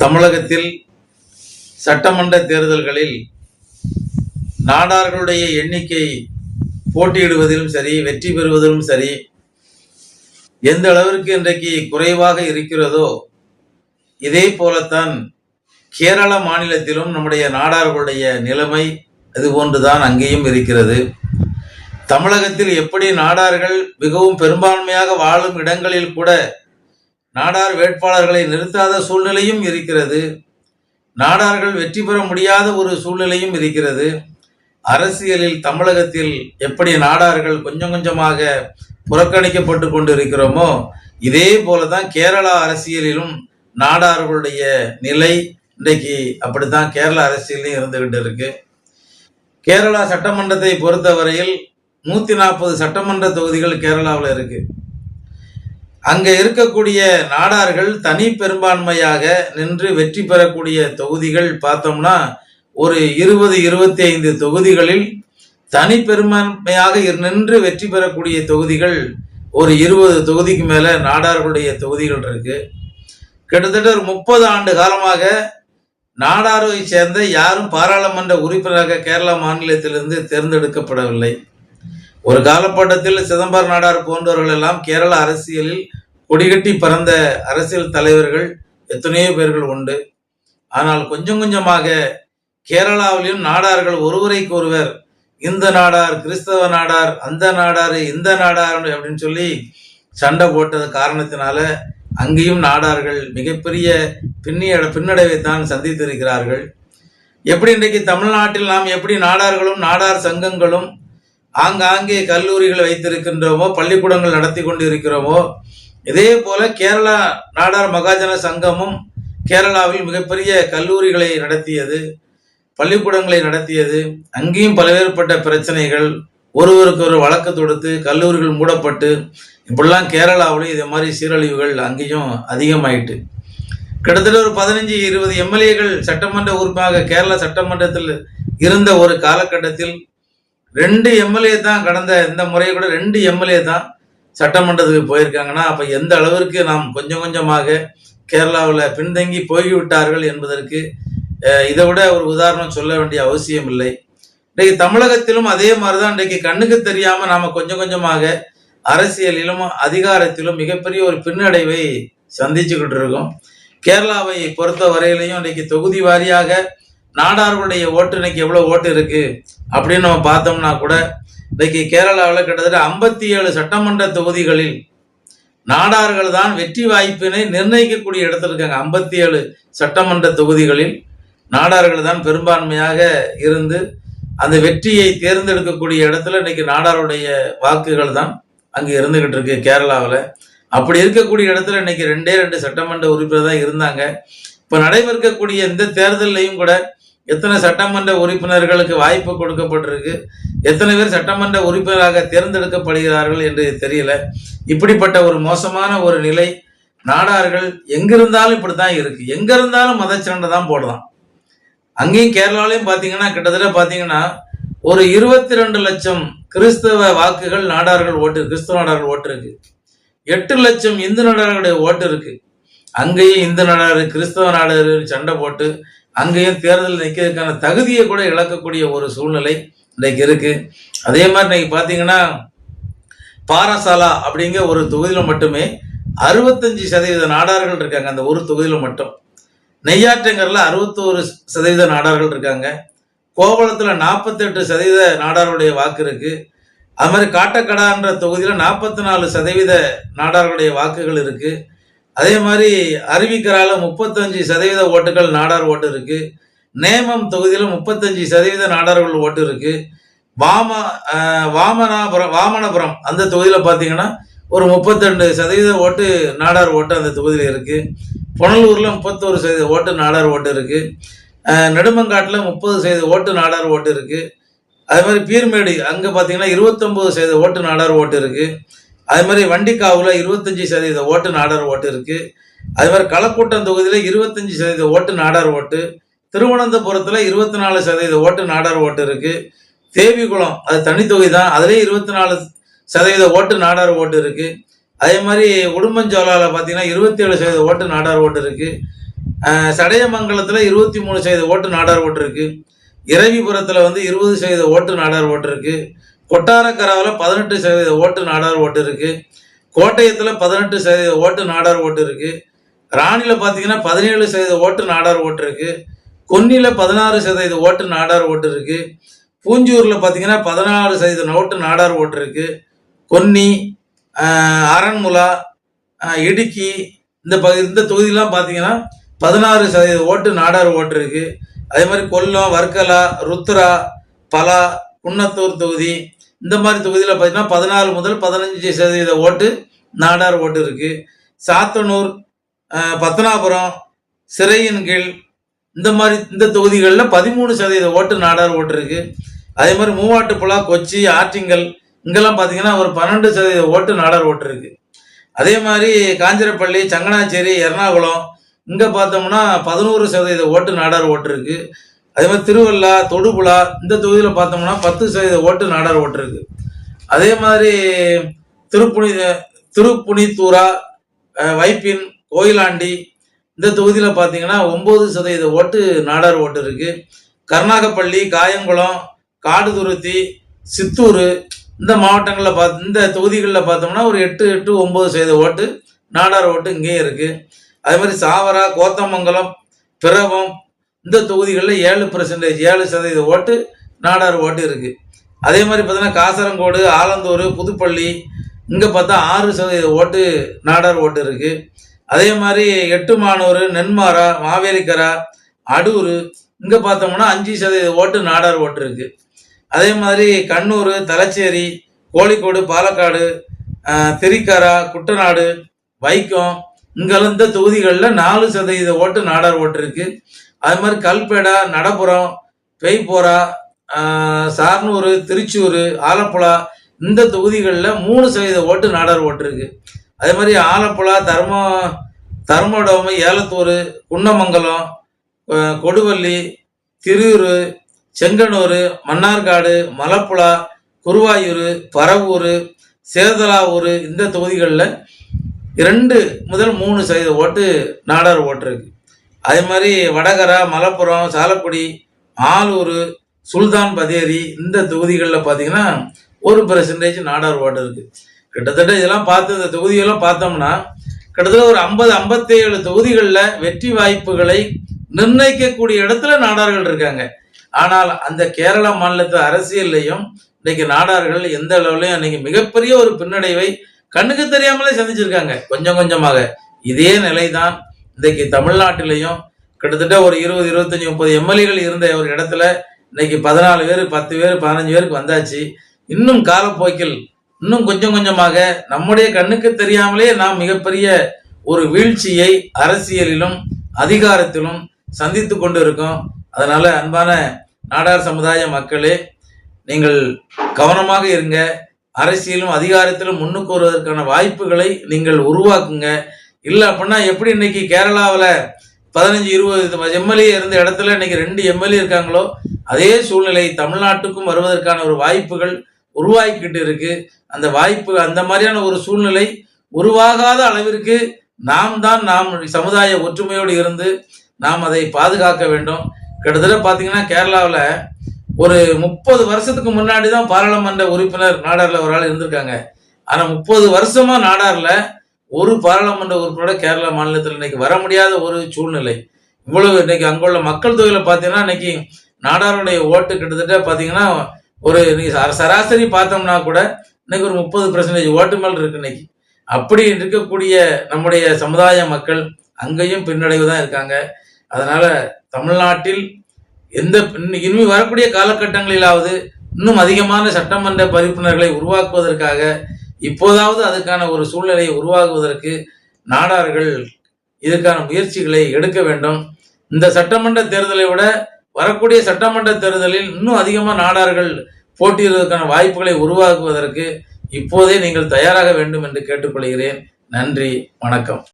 தமிழகத்தில் சட்டமன்ற தேர்தல்களில் நாடார்களுடைய எண்ணிக்கை போட்டியிடுவதிலும் சரி, வெற்றி பெறுவதிலும் சரி, எந்த அளவிற்கு இன்றைக்கு குறைவாக இருக்கிறதோ இதே போலத்தான் கேரள மாநிலத்திலும் நம்முடைய நாடார்களுடைய நிலைமை அதுபோன்றுதான் அங்கேயும் இருக்கிறது. தமிழகத்தில் எப்படி நாடார்கள் மிகவும் பெரும்பான்மையாக வாழும் இடங்களில் கூட நாடார் வேட்பாளர்களை நிறுத்தாத சூழ்நிலையும் இருக்கிறது. நாடார்கள் வெற்றி பெற முடியாத ஒரு சூழ்நிலையும் இருக்கிறது. அரசியலில் தமிழகத்தில் எப்படி நாடார்கள் கொஞ்சம் கொஞ்சமாக புறக்கணிக்கப்பட்டு கொண்டிருக்கிறோமோ இதே போலதான் கேரளா அரசியலிலும் நாடார்களுடைய நிலை இன்றைக்கு அப்படித்தான் கேரள அரசியலையும் இருந்துகிட்டு இருக்கு. கேரளா சட்டமன்றத்தை பொறுத்தவரையில் 140 சட்டமன்ற தொகுதிகள் கேரளாவில் இருக்கு. அங்க இருக்கக்கூடிய நாடார்கள் தனி பெரும்பான்மையாக நின்று வெற்றி பெறக்கூடிய தொகுதிகள் பார்த்தோம்னா ஒரு 20-25 தொகுதிகளில் தனி பெரும்பான்மையாக நின்று வெற்றி பெறக்கூடிய தொகுதிகள் ஒரு 20 தொகுதிக்கு மேல நாடார்களுடைய தொகுதிகள் இருக்கு. கிட்டத்தட்ட ஒரு 30 ஆண்டு காலமாக நாடாரை சேர்ந்த யாரும் பாராளுமன்ற உறுப்பினராக கேரளா மாநிலத்திலிருந்து தேர்ந்தெடுக்கப்படவில்லை. ஒரு காலகட்டத்தில் சிதம்பரம் நாடார் போன்றவர்கள் எல்லாம் கேரள அரசியலில் கொடிகட்டி பறந்த அரசியல் தலைவர்கள் எத்தனையோ பேர்கள் உண்டு. ஆனால் கொஞ்சம் கொஞ்சமாக கேரளாவிலும் நாடார்கள் ஒருவரைக்கு ஒருவர் இந்த நாடார், கிறிஸ்தவ நாடார், அந்த நாடார், இந்த நாடார் அப்படின்னு சொல்லி சண்டை போட்டது காரணத்தினால அங்கேயும் நாடார்கள் மிகப்பெரிய பின்னடைவை தான் சந்தித்திருக்கிறார்கள். எப்படி இன்றைக்கு தமிழ்நாட்டில் நாம் எப்படி நாடார்களும் நாடார் சங்கங்களும் ஆங்காங்கே கல்லூரிகள் வைத்திருக்கின்றோமோ, பள்ளிக்கூடங்கள் நடத்தி கொண்டு இருக்கிறோமோ, இதே போல கேரளா நாடார் மகாஜன சங்கமும் கேரளாவில் மிகப்பெரிய கல்லூரிகளை நடத்தியது, பள்ளிக்கூடங்களை நடத்தியது. அங்கேயும் பல்வேறுபட்ட பிரச்சனைகள், ஒருவருக்கு ஒரு வழக்கு தொடுத்து கல்லூரிகள் மூடப்பட்டு இப்படிலாம் கேரளாவிலும் இதே மாதிரி சீரழிவுகள் அங்கேயும் அதிகமாயிட்டு கிட்டத்தட்ட ஒரு 15-20 எம்எல்ஏகள் சட்டமன்ற உறுப்பினராக கேரள சட்டமன்றத்தில் இருந்த ஒரு காலகட்டத்தில் 2 எம்எல்ஏ தான் கடந்த இந்த முறையை கூட 2 எம்எல்ஏ தான் சட்டமன்றத்துக்கு போயிருக்காங்கன்னா அப்ப எந்த அளவிற்கு நாம் கொஞ்சம் கொஞ்சமாக கேரளாவில் பின்தங்கி போய்விட்டார்கள் என்பதற்கு இதை விட ஒரு உதாரணம் சொல்ல வேண்டிய அவசியம் இல்லை. இன்றைக்கு தமிழகத்திலும் அதே மாதிரிதான் இன்றைக்கு கண்ணுக்கு தெரியாம நாம கொஞ்சம் கொஞ்சமாக அரசியலிலும் அதிகாரத்திலும் மிகப்பெரிய ஒரு பின்னடைவை சந்திச்சுக்கிட்டு இருக்கோம். கேரளாவை பொறுத்த வரையிலையும் இன்றைக்கு தொகுதி வாரியாக நாடார்களுடைய ஓட்டு இன்னைக்கு எவ்வளவு ஓட்டு இருக்கு அப்படின்னு நம்ம பார்த்தோம்னா கூட இன்னைக்கு கேரளாவில் கிட்டத்தட்ட 57 சட்டமன்ற தொகுதிகளில் நாடார்கள் தான் வெற்றி வாய்ப்பினை நிர்ணயிக்கக்கூடிய இடத்துல இருக்காங்க. 57 சட்டமன்ற தொகுதிகளில் நாடார்கள் தான் பெரும்பான்மையாக இருந்து அந்த வெற்றியை தேர்ந்தெடுக்கக்கூடிய இடத்துல இன்னைக்கு நாடாருடைய வாக்குகள் தான் அங்க இருந்துகிட்டு இருக்கு கேரளாவில். அப்படி இருக்கக்கூடிய இடத்துல இன்னைக்கு 2 சட்டமன்ற உறுப்பினர் தான் இருந்தாங்க. இப்ப நடைபெறக்கூடிய இந்த தேர்தலையும் கூட எத்தனை சட்டமன்ற உறுப்பினர்களுக்கு வாய்ப்பு கொடுக்கப்பட்டிருக்கு, எத்தனை பேர் சட்டமன்ற உறுப்பினராக தேர்ந்தெடுக்கப்படுகிறார்கள் என்று தெரியல. இப்படிப்பட்ட ஒரு மோசமான ஒரு நிலை நாடார்கள் எங்கிருந்தாலும் இப்படித்தான் இருக்கு. எங்க இருந்தாலும் மதச்சண்டை தான் போடலாம். அங்கேயும் கேரளாலையும் பாத்தீங்கன்னா கிட்டத்தட்ட பாத்தீங்கன்னா ஒரு 22 லட்சம் கிறிஸ்தவ வாக்குகள் நாடார்கள் ஓட்டு, கிறிஸ்தவ நாடார்கள் ஓட்டு இருக்கு. 8 லட்சம் இந்து நாடார்களுடைய ஓட்டு இருக்கு. அங்கேயும் இந்து நாடாரு கிறிஸ்தவ நாடாரு சண்டை போட்டு அங்கேயும் தேர்தல் நிற்கிறதுக்கான தகுதியை கூட இழக்கக்கூடிய ஒரு சூழ்நிலை இன்றைக்கு இருக்கு. அதே மாதிரி இன்னைக்கு பாத்தீங்கன்னா பாரசாலா அப்படிங்கிற ஒரு தொகுதியில மட்டுமே 65% நாடார்கள் இருக்காங்க. அந்த ஒரு தொகுதியில மட்டும். நெய்யாற்றங்கரில் 61% நாடார்கள் இருக்காங்க. கோவளத்துல 48% நாடார்களுடைய வாக்கு இருக்கு. அது மாதிரி காட்டக்கடான்ற தொகுதியில 44% நாடார்களுடைய வாக்குகள் இருக்கு. அதே மாதிரி அருவிக்கரால 35% ஓட்டுகள் நாடார் ஓட்டு இருக்கு. நேமம் தொகுதியில 35% நாடார்கள் ஓட்டு இருக்கு. வாமனபுரம் அந்த தொகுதியில பாத்தீங்கன்னா ஒரு 32% ஓட்டு நாடார் ஓட்டு அந்த தொகுதியில இருக்கு. புனலூர்ல 31% ஓட்டு நாடார் ஓட்டு இருக்கு. நெடுமங்காட்டுல 30% ஓட்டு நாடார் ஓட்டு இருக்கு. அதே மாதிரி பீர்மேடு அங்க பாத்தீங்கன்னா 29% ஓட்டு நாடார் ஓட்டு இருக்கு. அதே மாதிரி வண்டிக்காவுல 25% ஓட்டு நாடார் ஓட்டு இருக்கு. அதே மாதிரி களக்கூட்டம் தொகுதியில 25% ஓட்டு நாடார் ஓட்டு. திருவனந்தபுரத்துல 24% ஓட்டு நாடார் ஓட்டு இருக்கு. தேவிகுளம் அது தனி தொகுதி தான், அதுலயே 24% ஓட்டு நாடார் ஓட்டு இருக்கு. அதே மாதிரி உடும்பஞ்சோலால பாத்தீங்கன்னா 27% ஓட்டு நாடார் ஓட்டு இருக்கு. சடையமங்கலத்துல 23% ஓட்டு நாடார் ஓட்டு இருக்கு. இரவிபுரத்துல 20% ஓட்டு நாடார் ஓட்டு இருக்கு. கொட்டாரக்கராவில் 18% ஓட்டு நாடார் ஓட்டு இருக்கு. கோட்டயத்துல 18% ஓட்டு நாடார் ஓட்டு இருக்கு. ராணியில பாத்தீங்கன்னா 17% ஓட்டு நாடார் ஓட்டு இருக்கு. கொன்னில 16% ஓட்டு நாடார் ஓட்டு இருக்கு. பூஞ்சூர்ல பாத்தீங்கன்னா 14% ஓட்டு நாடார் ஓட்டு இருக்கு. கொன்னி, அரண்முலா, இடுக்கி இந்த தொகுதியெல்லாம் பாத்தீங்கன்னா 16% ஓட்டு நாடார் ஓட்டு இருக்கு. அதே மாதிரி கொல்லம், வர்க்கலா, ருத்ரா, பலா, குன்னத்தூர் தொகுதி இந்த மாதிரி தொகுதியில் பார்த்தீங்கன்னா 14 முதல் 15% ஓட்டு நாடார் ஓட்டு இருக்கு. சாத்தனூர், பத்தனாபுரம், சிறையின்கீழ் இந்த தொகுதிகளில் 13% ஓட்டு நாடார் ஓட்டு இருக்கு. அதே மாதிரி மூவாட்டுப்புழா, கொச்சி, ஆற்றிங்கல் இங்கெல்லாம் பார்த்தீங்கன்னா ஒரு 12% ஓட்டு நாடார் ஓட்டு இருக்கு. அதே மாதிரி காஞ்சிரப்பள்ளி, சங்கனாச்சேரி, எர்ணாகுளம் இங்க பார்த்தோம்னா 11% ஓட்டு நாடார் ஓட்டு இருக்கு. அதே மாதிரி திருவள்ளா, தொடுபுழா இந்த தொகுதியில் பார்த்தோம்னா 10% ஓட்டு நாடார் ஓட்டு இருக்கு. அதே மாதிரி திருப்புனித்தூரா, வைப்பின், கோயிலாண்டி இந்த தொகுதியில் பார்த்தீங்கன்னா 9% ஓட்டு நாடார் ஓட்டு இருக்கு. கருணாகப்பள்ளி, காயங்குளம், காடுதுருத்தி, சித்தூர் இந்த மாவட்டங்களில் இந்த தொகுதிகளில் பார்த்தோம்னா ஒரு 8-9% ஓட்டு நாடார் ஓட்டு இங்கேயும் இருக்கு. அதே மாதிரி சாவரா, கோத்தமங்கலம், பிரபம் இந்த தொகுதிகளில் 7% ஓட்டு நாடார் ஓட்டு இருக்கு. அதே மாதிரி பார்த்தீங்கன்னா காசரங்கோடு, ஆலந்தூர், புதுப்பள்ளி இங்கே பார்த்தா 6% ஓட்டு நாடார் ஓட்டு இருக்கு. அதே மாதிரி எட்டுமானூர், நென்மாரா, மாவேலிக்கரா, அடூர் இங்கே பார்த்தோம்னா 5% ஓட்டு நாடார் ஓட்டு இருக்கு. அதே மாதிரி கண்ணூர், தலச்சேரி, கோழிக்கோடு, பாலக்காடு, திரிக்கரா, குட்டநாடு, வைக்கம் இங்கெல்லாம் இந்த தொகுதிகளில் 4% ஓட்டு நாடார் ஓட்டு இருக்கு. அது மாதிரி கல்பேடா, நடப்புறம், பெய்போரா, சார்னூர், திருச்சூர், ஆலப்புழா இந்த தொகுதிகளில் 3% ஓட்டு நாடார் ஓட்டு இருக்கு. அதே மாதிரி ஆலப்புழா, தர்மடோமு, ஏலத்தூர், குன்னமங்கலம், கொடுவள்ளி, திரூர், செங்கனூர், மன்னார்காடு, மலப்புழா, குருவாயூர், பரவூர், சேதலாவூர் இந்த தொகுதிகளில் 2 முதல் 3% ஓட்டு நாடார் ஓட்டு இருக்கு. அதே மாதிரி வடகரா, மலப்புரம், சாலக்குடி, ஆலூர், சுல்தான் பதேரி இந்த தொகுதிகளில் பார்த்தீங்கன்னா 1% நாடார் ஓட்டு இருக்கு. கிட்டத்தட்ட இதெல்லாம் பார்த்து இந்த தொகுதியெல்லாம் பார்த்தோம்னா கிட்டத்தட்ட ஒரு 50-57 தொகுதிகளில் வெற்றி வாய்ப்புகளை நிர்ணயிக்கக்கூடிய இடத்துல நாடார்கள் இருக்காங்க. ஆனால் அந்த கேரள மாநிலத்து அரசியல்லையும் இன்னைக்கு நாடார்கள் எந்த அளவுலையும் இன்னைக்கு மிகப்பெரிய ஒரு பின்னடைவை கண்ணுக்கு தெரியாமலே சந்திச்சிருக்காங்க. கொஞ்சம் கொஞ்சமாக இதே நிலைதான் இன்னைக்கு தமிழ்நாட்டிலையும் கிட்டத்தட்ட ஒரு 20-25-30 எம்எல்ஏகள் இருந்த ஒரு இடத்துல இன்னைக்கு 14 பேர், 10 பேர், 15 பேருக்கு வந்தாச்சு. இன்னும் காலப்போக்கில் இன்னும் கொஞ்சம் கொஞ்சமாக நம்முடைய கண்ணுக்கு தெரியாமலே நாம் மிகப்பெரிய ஒரு வீழ்ச்சியை அரசியலிலும் அதிகாரத்திலும் சந்தித்து கொண்டு இருக்கோம். அதனால அன்பான நாடார் சமுதாய மக்களே, நீங்கள் கவனமாக இருங்க. அரசியலும் அதிகாரத்திலும் முன்னுக்கு வருவதற்கான வாய்ப்புகளை நீங்கள் உருவாக்குங்க. இல்லை அப்படின்னா எப்படி இன்னைக்கு கேரளாவில் 15-20 எம்எல்ஏ இருந்த இடத்துல இன்னைக்கு 2 எம்எல்ஏ இருக்காங்களோ அதே சூழ்நிலை தமிழ்நாட்டுக்கும் வருவதற்கான ஒரு வாய்ப்புகள் உருவாக்கிட்டு இருக்கு. அந்த வாய்ப்பு அந்த மாதிரியான ஒரு சூழ்நிலை உருவாகாத அளவிற்கு நாம் சமுதாய ஒற்றுமையோடு இருந்து நாம் அதை பாதுகாக்க வேண்டும். கிட்டத்தட்ட பார்த்தீங்கன்னா கேரளாவில் ஒரு 30 வருஷத்துக்கு முன்னாடி தான் பாராளுமன்ற உறுப்பினர் நாடார்ல ஒரு ஆள் இருந்திருக்காங்க. ஆனா 30 வருஷமா நாடார்ல ஒரு பாராளுமன்ற உறுப்பினரோட கேரளா மாநிலத்தில் இன்னைக்கு வர முடியாத ஒரு சூழ்நிலை. இவ்வளவு இன்னைக்கு அங்குள்ள மக்கள் தொகையில பாத்தீங்கன்னா இன்னைக்கு நாடாருடைய ஓட்டு கிட்டத்தட்ட பாத்தீங்கன்னா ஒரு சராசரி பார்த்தோம்னா கூட இன்னைக்கு ஒரு 30% ஓட்டு மேல் இருக்கு. இன்னைக்கு அப்படி இருக்கக்கூடிய நம்முடைய சமுதாய மக்கள் அங்கேயும் பின்னடைவு தான் இருக்காங்க. அதனால தமிழ்நாட்டில் இனி வரக்கூடிய காலகட்டங்களிலாவது இன்னும் அதிகமான சட்டமன்ற உறுப்பினர்களை உருவாக்குவதற்காக இப்போதாவது அதுக்கான ஒரு சூழ்நிலையை உருவாக்குவதற்கு நாடார்கள் இதற்கான முயற்சிகளை எடுக்க வேண்டும். இந்த சட்டமன்ற தேர்தலை விட வரக்கூடிய சட்டமன்ற தேர்தலில் இன்னும் அதிகமாக நாடார்கள் போட்டியிடுவதற்கான வாய்ப்புகளை உருவாக்குவதற்கு இப்போதே நீங்கள் தயாராக வேண்டும் என்று கேட்டுக்கொள்கிறேன். நன்றி, வணக்கம்.